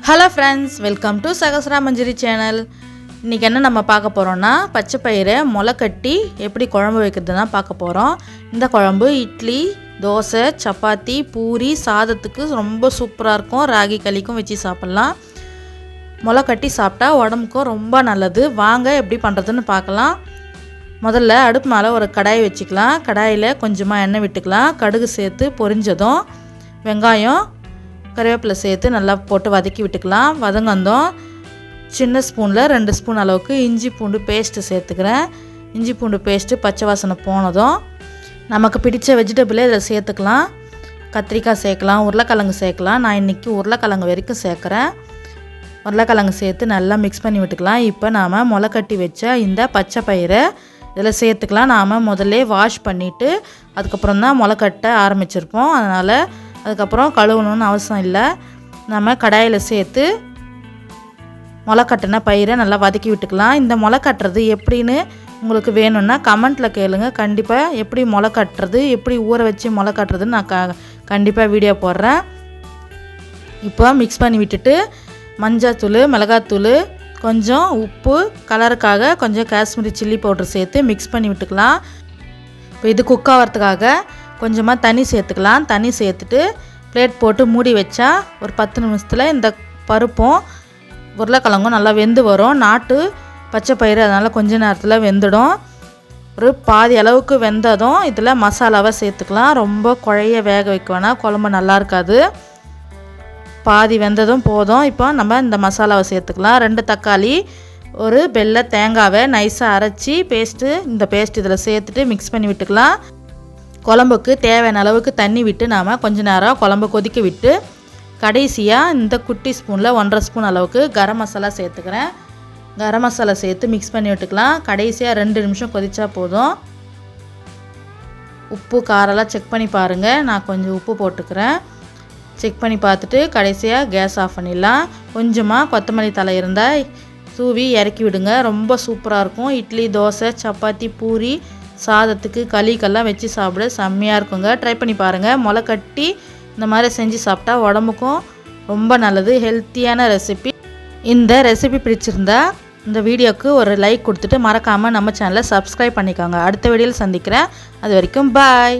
Hello friends, welcome to Sahasra Manjari channel. இன்றைக்கி என்ன நம்ம பார்க்க போகிறோன்னா, பச்சை பயிரை முளை கட்டி எப்படி குழம்பு வைக்கிறது தான் பார்க்க போகிறோம். இந்த குழம்பு இட்லி, தோசை, சப்பாத்தி, பூரி, சாதத்துக்கு ரொம்ப சூப்பராக இருக்கும். ராகி களிக்கும் வச்சு சாப்பிட்லாம். முளை கட்டி சாப்பிட்டா உடம்புக்கும் ரொம்ப நல்லது. வாங்க எப்படி பண்ணுறதுன்னு பார்க்கலாம். முதல்ல அடுப்பு மேலே ஒரு கடாய் வச்சுக்கலாம். கடாயில் கொஞ்சமாக எண்ணெய் விட்டுக்கலாம். கடுகு சேர்த்து பொரிஞ்சதும் வெங்காயம், கருவேப்பிலை சேர்த்து நல்லா போட்டு வதக்கி விட்டுக்கலாம். வதங்கந்தோம் சின்ன ஸ்பூனில் 2 ஸ்பூன் அளவுக்கு இஞ்சி பூண்டு பேஸ்ட்டு சேர்த்துக்கிறேன். இஞ்சி பூண்டு பேஸ்ட்டு பச்சை வாசனை போனதும் நமக்கு பிடிச்ச வெஜிடபிளே இதில் சேர்த்துக்கலாம். கத்திரிக்காய் சேர்க்கலாம், உருளைக்கிழங்கு சேர்க்கலாம். நான் இன்றைக்கி உருளைக்கிழங்கு வரைக்கும் சேர்க்குறேன். உருளைக்கிழங்கு சேர்த்து நல்லா மிக்ஸ் பண்ணி விட்டுக்கலாம். இப்போ நாம் முளை கட்டி வச்ச இந்த பச்சை பயிரை இதில் சேர்த்துக்கலாம். நாம் முதல்ல வாஷ் பண்ணிவிட்டு அதுக்கப்புறம் தான் முளை கட்ட ஆரம்பிச்சிருப்போம். அதனால் அதுக்கப்புறம் கழுவணுன்னு அவசியம் இல்லை. நம்ம கடாயில் சேர்த்து முளை கட்டின பயிரை நல்லா வதக்கி விட்டுக்கலாம். இந்த முளை கட்டுறது எப்படின்னு உங்களுக்கு வேணும்னா கமெண்ட்டில் கேளுங்க. கண்டிப்பாக எப்படி முளை கட்டுறது, எப்படி ஊற வச்சு முளை கட்டுறதுன்னு நான் கண்டிப்பாக வீடியோ போடுறேன். இப்போ மிக்ஸ் பண்ணி விட்டுட்டு மஞ்சள்தூள், மிளகாத்தூள், கொஞ்சம் உப்பு, கலருக்காக கொஞ்சம் காஷ்மீரி சில்லி பவுடர் சேர்த்து மிக்ஸ் பண்ணி விட்டுக்கலாம். இப்போ இது குக் ஆகிறதுக்காக கொஞ்சமாக தண்ணி சேர்த்துக்கலாம். தண்ணி சேர்த்துட்டு பிளேட் போட்டு மூடி வச்சா ஒரு 10 நிமிஷத்தில் இந்த பருப்பும் உருளைக்கிழங்கும் நல்லா வெந்து வரும். நாட்டு பச்சை பயிறு, அதனால் கொஞ்ச நேரத்தில் வெந்துடும். ஒரு பாதி அளவுக்கு வெந்ததும் இதில் மசாலாவை சேர்த்துக்கலாம். ரொம்ப குழைய வேக வைக்க வேணாம், குழம்பு நல்லா இருக்காது. பாதி வெந்ததும் போதும். இப்போ நம்ம இந்த மசாலாவை சேர்த்துக்கலாம். 2 தக்காளி, ஒரு வெள்ளை தேங்காவை நைஸாக அரைச்சி இந்த பேஸ்ட் இதில் சேர்த்துட்டு மிக்ஸ் பண்ணி விட்டுக்கலாம். குழம்புக்கு தேவையான அளவுக்கு தண்ணி விட்டு நாம் கொஞ்ச நேரம் குழம்பு கொதிக்க விட்டு கடைசியாக இந்த குட்டி ஸ்பூனில் 1.5 ஸ்பூன் அளவுக்கு கரம் மசாலா சேர்த்துக்கிறேன். கரம் மசாலா சேர்த்து மிக்ஸ் பண்ணி விட்டுக்கலாம். கடைசியாக 2 நிமிஷம் கொதிச்சா போதும். உப்பு காரெல்லாம் செக் பண்ணி பாருங்கள். நான் கொஞ்சம் உப்பு போட்டுக்கிறேன். செக் பண்ணி பார்த்துட்டு கடைசியாக கேஸ் ஆஃப் பண்ணிடலாம். கொஞ்சமாக கொத்தமல்லி தழை இருந்தால் தூவி இறக்கி விடுங்க. ரொம்ப சூப்பராக இருக்கும். இட்லி, தோசை, சப்பாத்தி, பூரி, சாதத்துக்கு, களிக்கெல்லாம் வச்சு சாப்பிட செம்மையாக இருக்குங்க. ட்ரை பண்ணி பாருங்கள். முளை கட்டி இந்த மாதிரி செஞ்சு சாப்பிட்டா உடம்புக்கும் ரொம்ப நல்லது. ஹெல்த்தியான ரெசிபி. இந்த ரெசிபி பிடிச்சிருந்தா இந்த வீடியோவுக்கு ஒரு லைக் கொடுத்துட்டு மறக்காமல் நம்ம சேனலை சப்ஸ்கிரைப் பண்ணிக்கோங்க. அடுத்த வீடியோவில் சந்திக்கிறேன். அது வரைக்கும் பாய்.